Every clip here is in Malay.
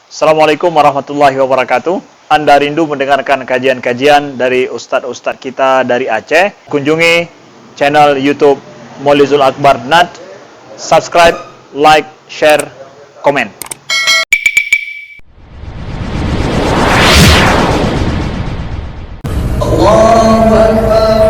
Assalamualaikum warahmatullahi wabarakatuh. Anda rindu mendengarkan kajian-kajian dari ustadz-ustadz kita dari Aceh? Kunjungi channel YouTube Maulizul Akbar NAD. Subscribe, like, share, komen. Allahu Akbar.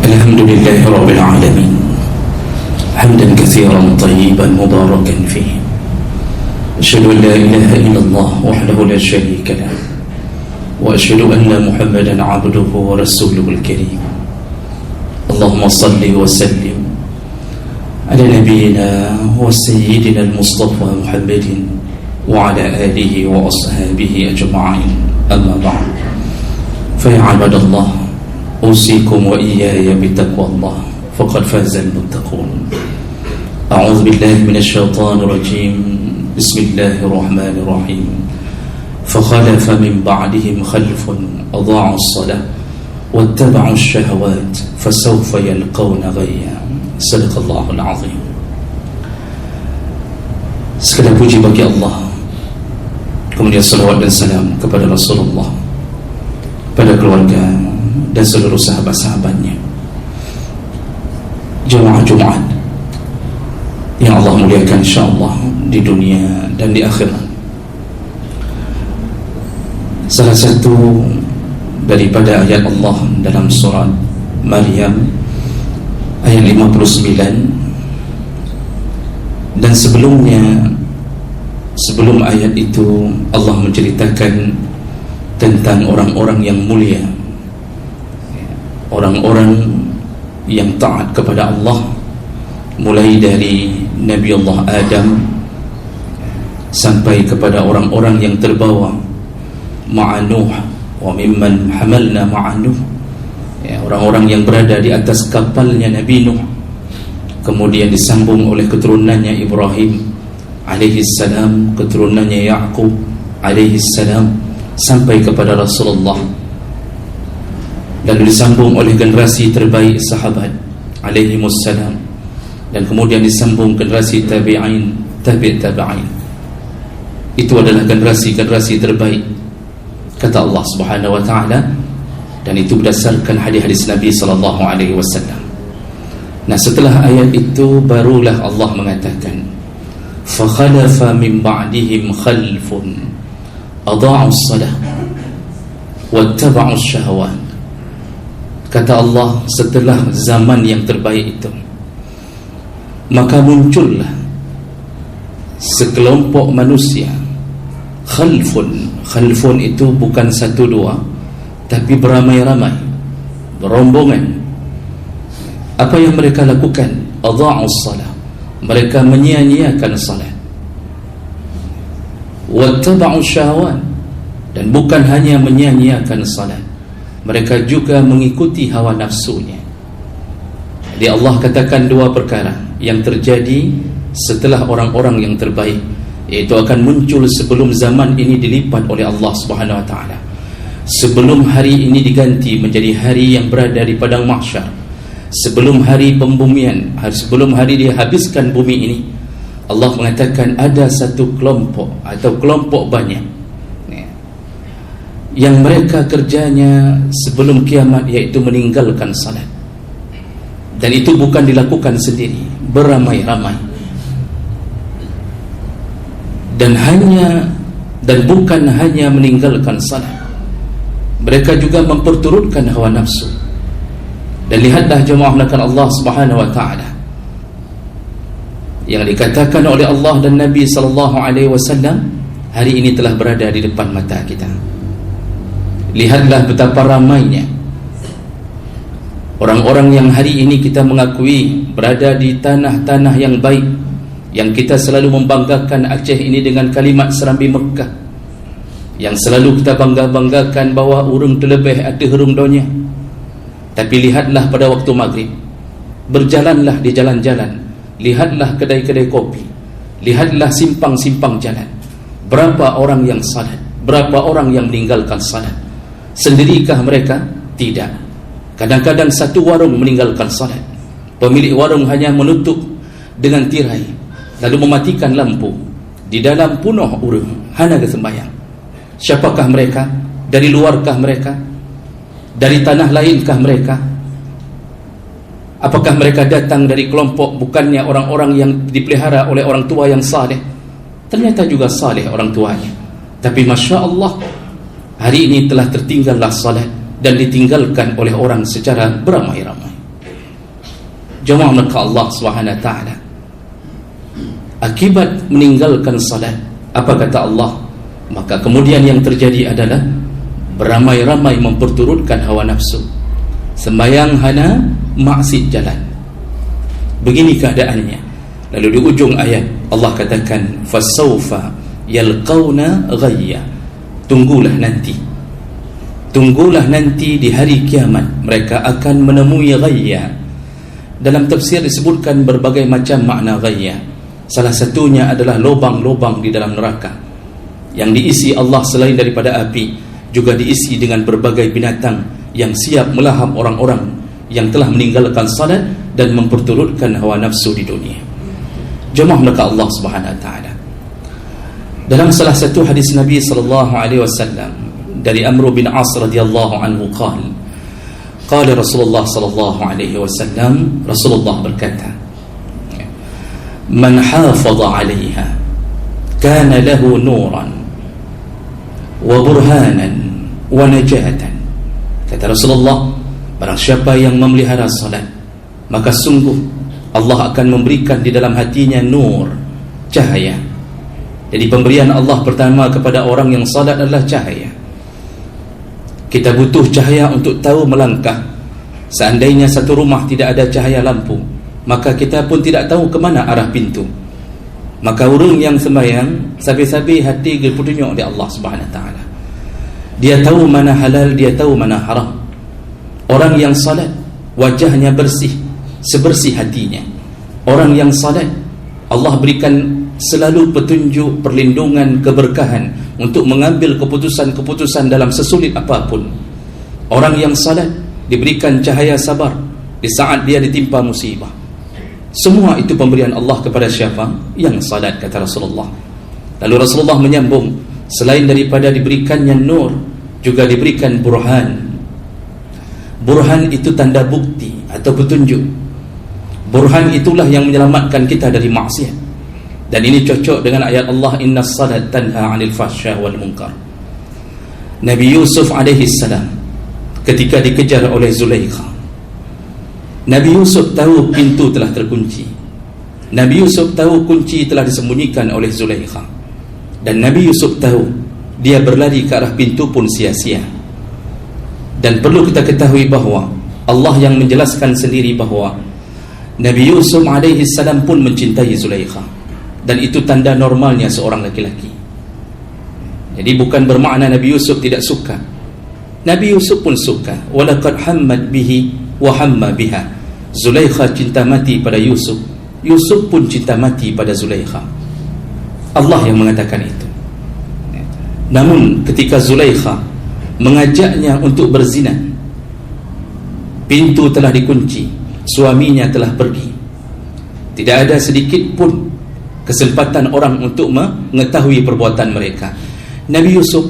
Alhamdulillahi Rabbil Alamin, hamdan katsiran tayyiban mubarakan fihi. Asyhadu an la ilaha illallah wahdahu la syarika lah, wa asyhadu anna Muhammadan abduhu wa rasuluhul karim. Allahumma salli wa sallim ala nabiyyina wa sayyidina al-Mustafa Muhammadin wa ala alihi wa ashabihi ajma'in. Amma ba'd. Fa ya ibadallah, أوصيكم وإياي بتقوى الله فقد فاز المتقون. أعوذ بالله من الشيطان الرجيم. بسم الله الرحمن الرحيم. فخلف من بعدهم خلف أضاعوا الصلاة واتبعوا الشهوات فسوف يلقون غيا. صدق الله العظيم. Segala puji bagi Allah, kemudian salawat dan salam kepada Rasulullah, pada keluarga dan seluruh sahabat-sahabatnya, jemaah Jumat yang Allah muliakan insyaAllah di dunia dan di akhirat. Salah satu daripada ayat Allah dalam surat Maryam ayat 59, dan sebelum ayat itu Allah menceritakan tentang orang-orang yang mulia, orang-orang yang taat kepada Allah, mulai dari Nabi Allah Adam sampai kepada orang-orang yang terbawa ma'anuh wa mimman hamalna ma'anuh, orang-orang yang berada di atas kapalnya Nabi Nuh, kemudian disambung oleh keturunannya Ibrahim alaihi salam, keturunannya Yaqub alaihi salam, sampai kepada Rasulullah, lalu disambung oleh generasi terbaik sahabat alaihimussalam, dan kemudian disambung generasi tabi'in, tabi'in. Itu adalah generasi-generasi terbaik, kata Allah Subhanahu wa taala, dan itu berdasarkan hadis-hadis Nabi sallallahu alaihi wasallam. Nah, setelah ayat itu barulah Allah mengatakan fa khalafa min ba'dihim khalfun adha'us salah wattaba'us syahawat. Kata Allah, setelah zaman yang terbaik itu, maka muncullah sekelompok manusia. Khalfun itu bukan satu dua, tapi beramai-ramai, berombongan. Apa yang mereka lakukan? Adha'us salah, mereka menyia-nyiakan salat. Wattaba'us syahawat, dan bukan hanya menyia-nyiakan salat, mereka juga mengikuti hawa nafsunya. Jadi Allah katakan dua perkara yang terjadi setelah orang-orang yang terbaik, yaitu akan muncul sebelum zaman ini dilipat oleh Allah Subhanahu wa taala, sebelum hari ini diganti menjadi hari yang berada di padang mahsyar, sebelum hari pembumian, sebelum hari dihabiskan bumi ini. Allah mengatakan ada satu kelompok atau kelompok banyak yang mereka kerjanya sebelum kiamat, yaitu meninggalkan salat. Dan itu bukan dilakukan sendiri, beramai-ramai. Dan bukan hanya meninggalkan salat, mereka juga memperturutkan hawa nafsu. Dan lihatlah jemaah melakukan Allah Subhanahu wa taala, yang dikatakan oleh Allah dan Nabi sallallahu alaihi wasallam hari ini telah berada di depan mata kita. Lihatlah betapa ramainya Orang-orang yang hari ini kita mengakui berada di tanah-tanah yang baik, yang kita selalu membanggakan Aceh ini dengan kalimat Serambi Mekah, yang selalu kita bangga-banggakan bahawa urung terlebih ada herung donya. Tapi lihatlah pada waktu maghrib, berjalanlah di jalan-jalan, lihatlah kedai-kedai kopi, lihatlah simpang-simpang jalan, berapa orang yang salat, berapa orang yang meninggalkan salat. Sendirikah mereka? Tidak. Kadang-kadang satu warung meninggalkan salat, pemilik warung hanya menutup dengan tirai lalu mematikan lampu, di dalam punuh urung hana ke sembahyang. Siapakah mereka? Dari luarkah mereka? Dari tanah lainkah mereka? Apakah mereka datang dari kelompok bukannya orang-orang yang dipelihara oleh orang tua yang saleh? Ternyata juga saleh orang tuanya, tapi Masya Allah hari ini telah tertinggallah salat dan ditinggalkan oleh orang secara beramai-ramai. Jemaah maka Allah SWT, akibat meninggalkan salat, apa kata Allah? Maka kemudian yang terjadi adalah beramai-ramai memperturutkan hawa nafsu, sembahyang hana, maksiat jalan. Begini keadaannya. Lalu di ujung ayat Allah katakan, fasawfa yalqawna ghayya, tunggulah nanti, tunggulah nanti di hari kiamat mereka akan menemui ghayya. Dalam tafsir disebutkan berbagai macam makna ghayya. Salah satunya adalah lubang-lubang di dalam neraka yang diisi Allah selain daripada api, juga diisi dengan berbagai binatang yang siap melahap orang-orang yang telah meninggalkan salat dan memperturutkan hawa nafsu di dunia. Jemaah maka Allah Subhanahu wa taala, dalam salah satu hadis Nabi sallallahu alaihi wasallam dari Amr bin As radhiyallahu anhu qala Rasulullah sallallahu alaihi wasallam, Rasulullah berkata, man hafaza 'alaiha kana lahu nuran wa burhanan wa najatan. Kata Rasulullah, barang siapa yang memelihara salat, maka sungguh Allah akan memberikan di dalam hatinya nur, cahaya. Jadi pemberian Allah pertama kepada orang yang salat adalah cahaya. Kita butuh cahaya untuk tahu melangkah. Seandainya satu rumah tidak ada cahaya lampu, maka kita pun tidak tahu ke mana arah pintu. Maka orang yang sembahyang, sabi-sabi hati dipetunjuk oleh Allah Subhanahu wa taala. Dia tahu mana halal, dia tahu mana haram. Orang yang salat, wajahnya bersih, sebersih hatinya. Orang yang salat, Allah berikan selalu petunjuk, perlindungan, keberkahan untuk mengambil keputusan-keputusan dalam sesulit apapun. Orang yang salat diberikan cahaya sabar di saat dia ditimpa musibah. Semua itu pemberian Allah kepada siapa? Yang salat, kata Rasulullah. Lalu Rasulullah menyambung, selain daripada diberikannya nur, juga diberikan burhan. Burhan itu tanda bukti atau petunjuk. Burhan itulah yang menyelamatkan kita dari maksiat. Dan ini cocok dengan ayat Allah, innas salat tanha 'anil fahsya wal munkar. Nabi Yusuf alaihi salam ketika dikejar oleh Zulaikha, Nabi Yusuf tahu pintu telah terkunci. Nabi Yusuf tahu kunci telah disembunyikan oleh Zulaikha. Dan Nabi Yusuf tahu dia berlari ke arah pintu pun sia-sia. Dan perlu kita ketahui bahawa Allah yang menjelaskan sendiri bahawa Nabi Yusuf alaihi salam pun mencintai Zulaikha. Dan itu tanda normalnya seorang laki-laki. Jadi bukan bermakna Nabi Yusuf tidak suka. Nabi Yusuf pun suka. Walaqad hammat bihi wa hamma biha. Zulaikha cinta mati pada Yusuf, Yusuf pun cinta mati pada Zulaikha. Allah yang mengatakan itu. Namun ketika Zulaikha mengajaknya untuk berzina, pintu telah dikunci, suaminya telah pergi. Tidak ada sedikit pun kesempatan orang untuk mengetahui perbuatan mereka. Nabi Yusuf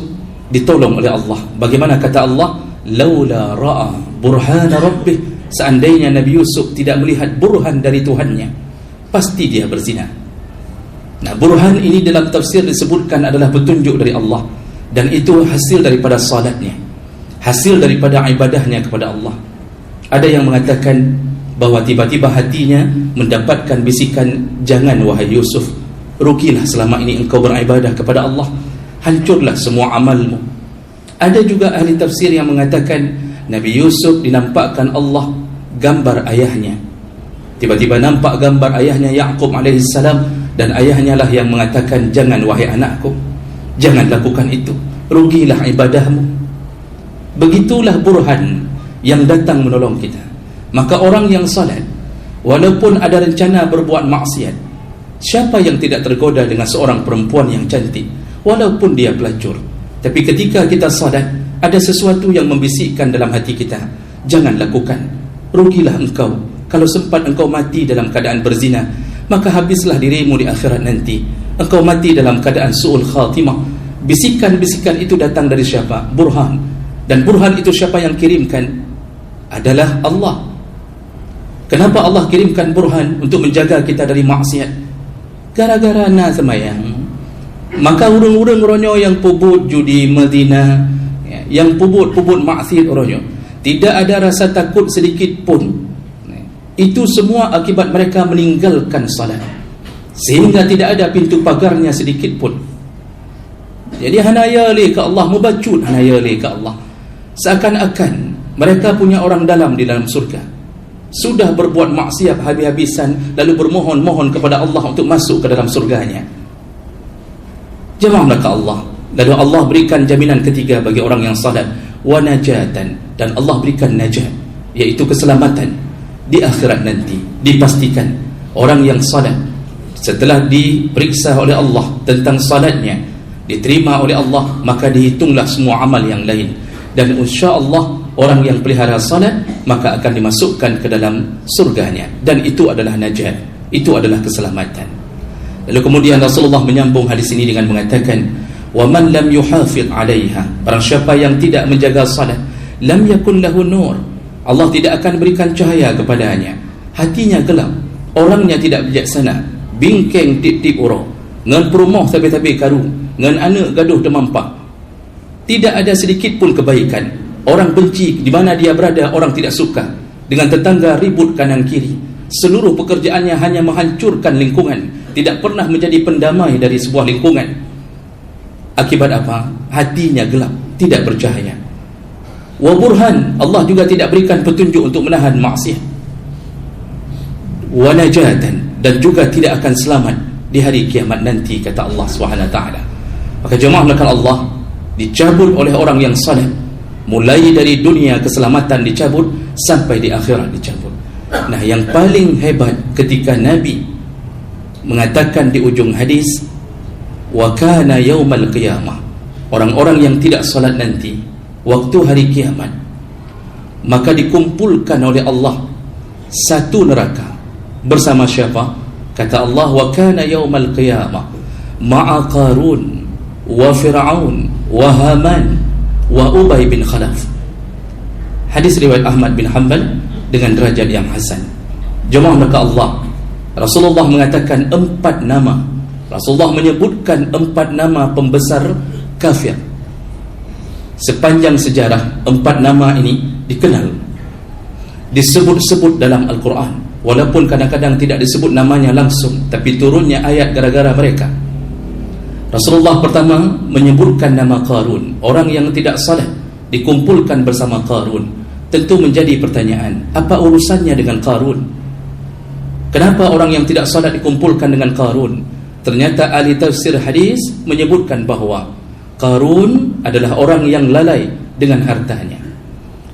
ditolong oleh Allah. Bagaimana kata Allah? Laula ra'a burhana rabbih. Seandainya Nabi Yusuf tidak melihat burhan dari Tuhannya, pasti dia berzina. Nah, burhan ini dalam tafsir disebutkan adalah petunjuk dari Allah, dan itu hasil daripada salatnya, hasil daripada ibadahnya kepada Allah. Ada yang mengatakan bahawa tiba-tiba hatinya mendapatkan bisikan, jangan wahai Yusuf, rugilah selama ini engkau beribadah kepada Allah, hancurlah semua amalmu. Ada juga ahli tafsir yang mengatakan Nabi Yusuf dinampakkan Allah gambar ayahnya. Tiba-tiba nampak gambar ayahnya Yaqub alaihissalam, dan ayahnya lah yang mengatakan, jangan wahai anakku, jangan lakukan itu, rugilah ibadahmu. Begitulah burhan yang datang menolong kita. Maka orang yang salat, walaupun ada rencana berbuat maksiat, siapa yang tidak tergoda dengan seorang perempuan yang cantik walaupun dia pelacur? Tapi ketika kita salat, ada sesuatu yang membisikkan dalam hati kita, jangan lakukan, rugilah engkau. Kalau sempat engkau mati dalam keadaan berzina, maka habislah dirimu di akhirat nanti. Engkau mati dalam keadaan su'ul khatimah. Bisikan-bisikan itu datang dari siapa? Burhan. Dan burhan itu siapa yang kirimkan? Adalah Allah. Kenapa Allah kirimkan burhan? Untuk menjaga kita dari maksiat. Gara-gara nak semayang, maka urung-urung ronyo yang pubut judi Madinah, yang pubut-pubut maksiat ronyo, tidak ada rasa takut sedikit pun. Itu semua akibat mereka meninggalkan salat, sehingga tidak ada pintu pagarnya sedikit pun. Jadi hanaya li ke Allah, mubacut hanaya li ke Allah. Seakan-akan mereka punya orang dalam di dalam surga, sudah berbuat maksiat habis-habisan, lalu bermohon-mohon kepada Allah untuk masuk ke dalam surganya. Jemaah ke Allah. Lalu Allah berikan jaminan ketiga bagi orang yang salat, wa najatan, dan Allah berikan najat, yaitu keselamatan di akhirat nanti. Dipastikan orang yang salat, setelah diperiksa oleh Allah tentang salatnya, diterima oleh Allah, maka dihitunglah semua amal yang lain, dan insya-Allah orang yang pelihara salat maka akan dimasukkan ke dalam surganya, dan itu adalah najat, itu adalah keselamatan. Lalu kemudian Rasulullah menyambung hadis ini dengan mengatakan, wa man lam yuhafiz 'alaiha, barang siapa yang tidak menjaga salat, lam yakun lahu nur, Allah tidak akan berikan cahaya kepadanya. Hatinya gelap, orangnya tidak bijaksana, bingkeng tip-tip uro, ngan perumoh tabi-tabi karu, ngan anak gaduh demampak, tidak ada sedikit pun kebaikan. Orang benci di mana dia berada, orang tidak suka. Dengan tetangga ribut kanan kiri. Seluruh pekerjaannya hanya menghancurkan lingkungan, tidak pernah menjadi pendamai dari sebuah lingkungan. Akibat apa? Hatinya gelap, tidak bercahaya. Wa burhan, Allah juga tidak berikan petunjuk untuk menahan maksiat. Wa najatan, dan juga tidak akan selamat di hari kiamat nanti, kata Allah SWT. Maka jemaah melakukan Allah dicabut oleh orang yang saleh. Mulai dari dunia keselamatan dicabut sampai di akhirat dicabut. Nah, yang paling hebat ketika Nabi mengatakan di ujung hadis, wa kana yaumal qiyamah, orang-orang yang tidak salat nanti waktu hari kiamat, maka dikumpulkan oleh Allah satu neraka bersama siapa? Kata Allah, wa kana yaumal qiyamah ma'a Qarun wa Fir'aun wa Haman wa Ubay bin Khalaf. Hadis riwayat Ahmad bin Hanbal dengan derajat yang hasan. Jemaah maka Allah, Rasulullah mengatakan 4 nama. Rasulullah menyebutkan 4 nama pembesar kafir. Sepanjang sejarah 4 nama ini dikenal, disebut-sebut dalam Al-Quran, walaupun kadang-kadang tidak disebut namanya langsung, tapi turunnya ayat gara-gara mereka. Rasulullah pertama menyebutkan nama Qarun, orang yang tidak salat dikumpulkan bersama Qarun. Tentu menjadi pertanyaan, apa urusannya dengan Qarun? Kenapa orang yang tidak salat dikumpulkan dengan Qarun? Ternyata ahli tafsir hadis menyebutkan bahawa Qarun adalah orang yang lalai dengan hartanya.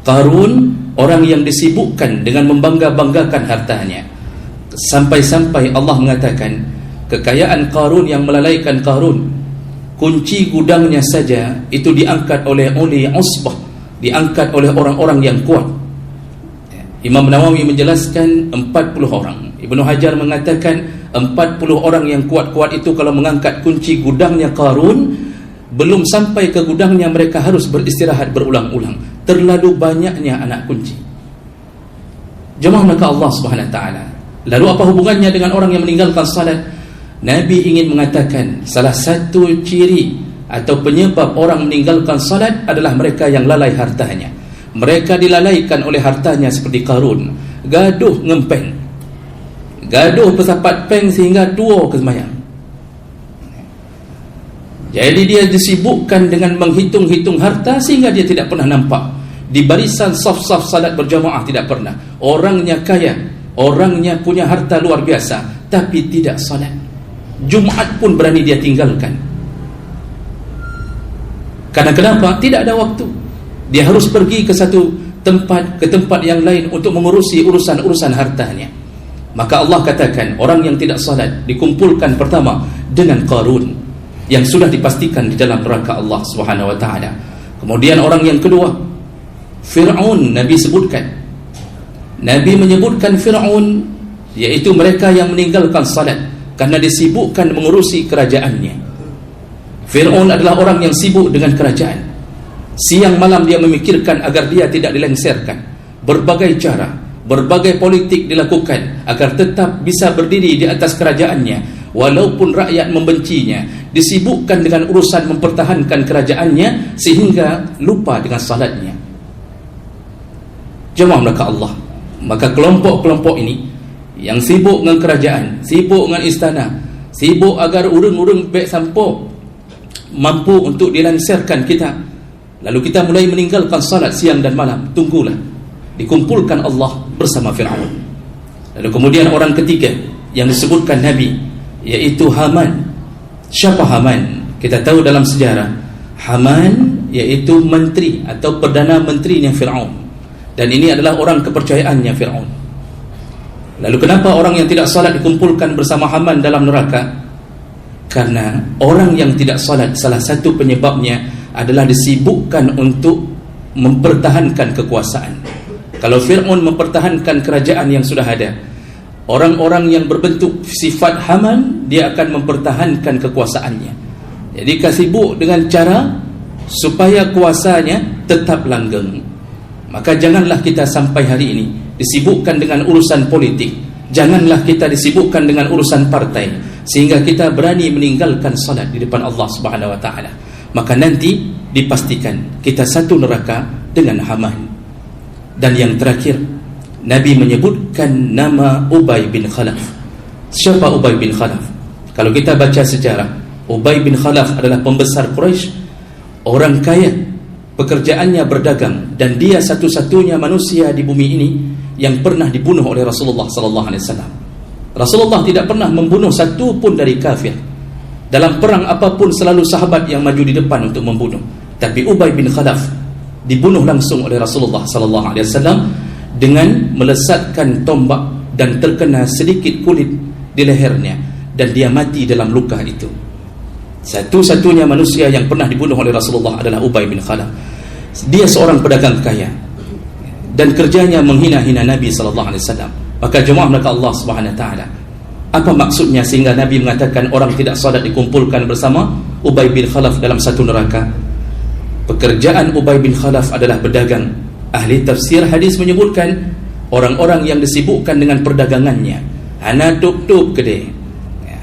Qarun orang yang disibukkan dengan membangga-banggakan hartanya, sampai-sampai Allah mengatakan kekayaan Qarun yang melalaikan Qarun, kunci gudangnya saja itu diangkat oleh usbah, diangkat oleh orang-orang yang kuat. Imam Nawawi menjelaskan 40 orang. Ibnu Hajar mengatakan 40 orang yang kuat-kuat itu kalau mengangkat kunci gudangnya Qarun, belum sampai ke gudangnya mereka harus beristirahat berulang-ulang. Terlalu banyaknya anak kunci. Jemaah maka Allah Subhanahu wa taala. Lalu apa hubungannya dengan orang yang meninggalkan salat? Nabi ingin mengatakan salah satu ciri atau penyebab orang meninggalkan salat adalah mereka yang lalai hartanya. Mereka dilalaikan oleh hartanya seperti Qarun, gaduh ngempeng, gaduh pesapat peng sehingga tua ke semayang. Jadi dia disibukkan dengan menghitung-hitung harta sehingga dia tidak pernah nampak di barisan saf-saf salat berjamaah tidak pernah. Orangnya kaya, orangnya punya harta luar biasa, tapi tidak salat. Jumaat pun berani dia tinggalkan. Karena kenapa? Tidak ada waktu. Dia harus pergi ke satu tempat, ke tempat yang lain untuk mengurusi urusan-urusan hartanya. Maka Allah katakan, orang yang tidak salat dikumpulkan pertama dengan Qarun, yang sudah dipastikan di dalam neraka Allah Subhanahu wa taala. Kemudian orang yang kedua, Fir'aun. Nabi sebutkan, Nabi menyebutkan Fir'aun, yaitu mereka yang meninggalkan salat karena disibukkan mengurusi kerajaannya. Fir'aun adalah orang yang sibuk dengan kerajaan. Siang malam dia memikirkan agar dia tidak dilengsarkan. Berbagai cara, berbagai politik dilakukan agar tetap bisa berdiri di atas kerajaannya, walaupun rakyat membencinya. Disibukkan dengan urusan mempertahankan kerajaannya sehingga lupa dengan salatnya. Jemaah mereka Allah, maka kelompok-kelompok ini yang sibuk dengan kerajaan, sibuk dengan istana, sibuk agar urung-urung baik sampo mampu untuk dilansirkan kita, lalu kita mulai meninggalkan salat siang dan malam. Tunggulah, dikumpulkan Allah bersama Fir'aun. Lalu kemudian orang ketiga yang disebutkan Nabi, yaitu Haman. Siapa Haman? Kita tahu dalam sejarah, Haman yaitu menteri atau perdana menterinya Fir'aun, dan ini adalah orang kepercayaannya Fir'aun. Lalu kenapa orang yang tidak salat dikumpulkan bersama Haman dalam neraka? Karena orang yang tidak salat, salah satu penyebabnya adalah disibukkan untuk mempertahankan kekuasaan. Kalau Fir'aun mempertahankan kerajaan yang sudah ada, orang-orang yang berbentuk sifat Haman, dia akan mempertahankan kekuasaannya. Jadi sibuk dengan cara supaya kuasanya tetap langgeng. Maka janganlah kita sampai hari ini disibukkan dengan urusan politik. Janganlah kita disibukkan dengan urusan partai sehingga kita berani meninggalkan salat di depan Allah Subhanahu wa taala. Maka nanti dipastikan kita satu neraka dengan Haman. Dan yang terakhir, Nabi menyebutkan nama Ubay bin Khalaf. Siapa Ubay bin Khalaf? Kalau kita baca sejarah, Ubay bin Khalaf adalah pembesar Quraisy, orang kaya, pekerjaannya berdagang, dan dia satu-satunya manusia di bumi ini yang pernah dibunuh oleh Rasulullah sallallahu alaihi wasallam. Rasulullah tidak pernah membunuh satu pun dari kafir. Dalam perang apapun selalu sahabat yang maju di depan untuk membunuh. Tapi Ubay bin Khalaf dibunuh langsung oleh Rasulullah sallallahu alaihi wasallam dengan melesatkan tombak dan terkena sedikit kulit di lehernya, dan dia mati dalam luka itu. Satu-satunya manusia yang pernah dibunuh oleh Rasulullah adalah Ubay bin Khalaf. Dia seorang pedagang kaya dan kerjanya menghina-hina Nabi sallallahu alaihi wasallam. Maka jemaah mereka Allah Subhanahu wa taala, apa maksudnya sehingga Nabi mengatakan orang tidak salat dikumpulkan bersama Ubay bin Khalaf dalam satu neraka? Pekerjaan Ubay bin Khalaf adalah berdagang. Ahli tafsir hadis menyebutkan orang-orang yang disibukkan dengan perdagangannya. Hana tup-tup kedai,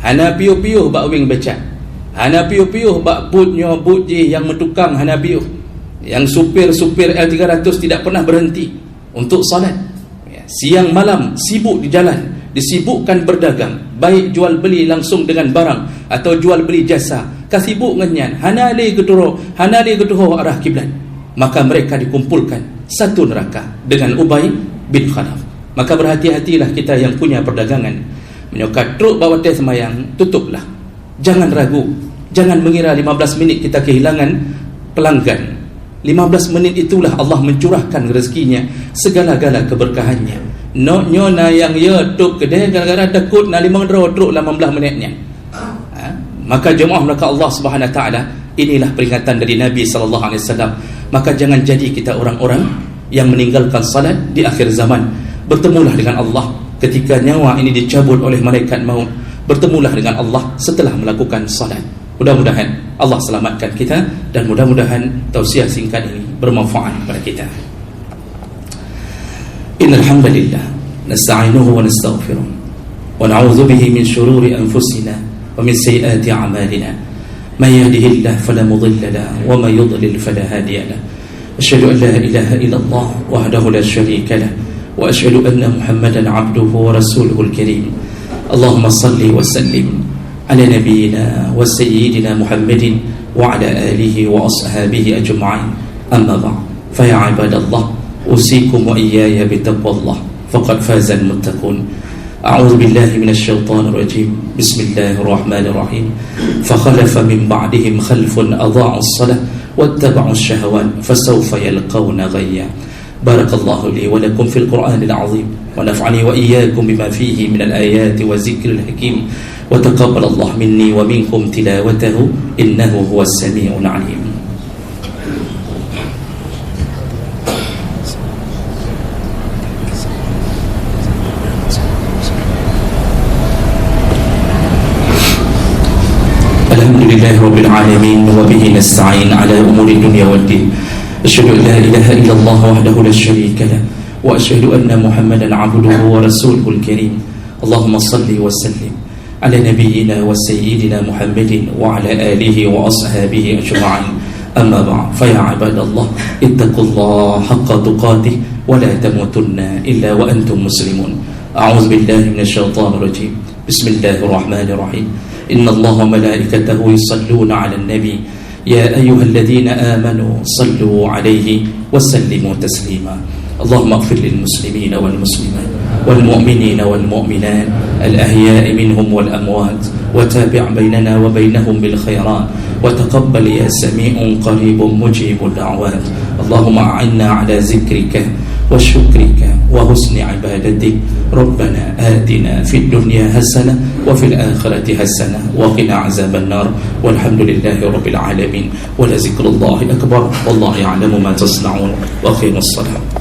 hana piuh-piuh bak wing becak, hana piuh-piuh bak butnya butji yang mentukang hana piuh. Yang supir-supir L300 tidak pernah berhenti untuk salat. Siang malam sibuk di jalan, disibukkan berdagang, baik jual beli langsung dengan barang atau jual beli jasa. Kasibuk ngenyan, hanali gedoho arah kiblat. Maka mereka dikumpulkan satu neraka dengan Ubay bin Khalaf. Maka berhati-hatilah kita yang punya perdagangan. Menyokat truk bawa teh semayang, tutuplah. Jangan ragu, jangan mengira 15 minit kita kehilangan pelanggan. 15 menit itulah Allah mencurahkan rezekinya, segala-gala keberkahannya. Noknya na yang ya tuk kedai gara-gara takut na 5 truk 18 menitnya. Maka jemaah mereka Allah Subhanahu wa taala, inilah peringatan dari Nabi sallallahu alaihi wasallam. Maka jangan jadi kita orang-orang yang meninggalkan salat di akhir zaman. Bertemulah dengan Allah ketika nyawa ini dicabut oleh malaikat maut. Bertemulah dengan Allah setelah melakukan salat. Mudah-mudahan Allah selamatkan kita, dan mudah-mudahan tausiah singkat ini bermanfaat kepada kita. Innal hamdalillah nasta'inuhu wa nastaghfiruh wa na'udzu bihi min shururi anfusina wa min sayyiati a'malina. Man yahdihillahu fala mudilla lahu wa man yudlil fala hadiya lahu. Asyhadu an la ilaha illallah wahdahu la syarika lahu wa asyhadu anna Muhammadan 'abduhu wa rasuluhul karim. Allahumma shalli wa sallim على نبينا وسيدنا محمد وعلى آله وأصحابه أجمعين. أما بعد فيا عباد الله أوصيكم وإياي بتقوى الله فقد فاز المتقون. أعوذ بالله من الشيطان الرجيم. بسم الله الرحمن الرحيم. فخلف من بعدهم خلف أضاعوا الصلاة واتبعوا الشهوات فسوف يلقون غيا. بارك الله لي ولكم في القرآن العظيم ونفعني وإياكم بما فيه من الآيات والذكر الحكيم وتقبل الله مني ومنكم تلاوته إنه هو السميع العليم. الحمد لله رب العالمين وبه نستعين على أمور الدنيا والدين. أشهد أن لا إله إلا الله وحده لا شريك له وأشهد أن محمدا عبده ورسوله الكريم. اللهم صل وسلم على نبينا وسيدنا محمد وعلى آله وأصحابه أجمعين. أما بعد فيا عباد الله اتقوا الله حق تقاته ولا تموتن إلا وأنتم مسلمون. أعوذ بالله من الشيطان الرجيم. بسم الله الرحمن الرحيم. إن الله وملائكته يصلون على النبي يا أيها الذين آمنوا صلوا عليه وسلموا تسليما. اللهم اغفر للمسلمين والمسلمات والمؤمنين والمؤمنات الأحياء منهم والأموات وتابع بيننا وبينهم بالخيرات وتقبل يا سميع قريب مجيب الدعوات. اللهم أعنا على ذكرك وشكرك وحسن عبادتك. ربنا آتنا في الدنيا حسنة وفي الآخرة حسنة وقنا عذاب النار والحمد لله رب العالمين ولذكر الله أكبر والله يعلم ما تصنعون وأقيموا الصلاة.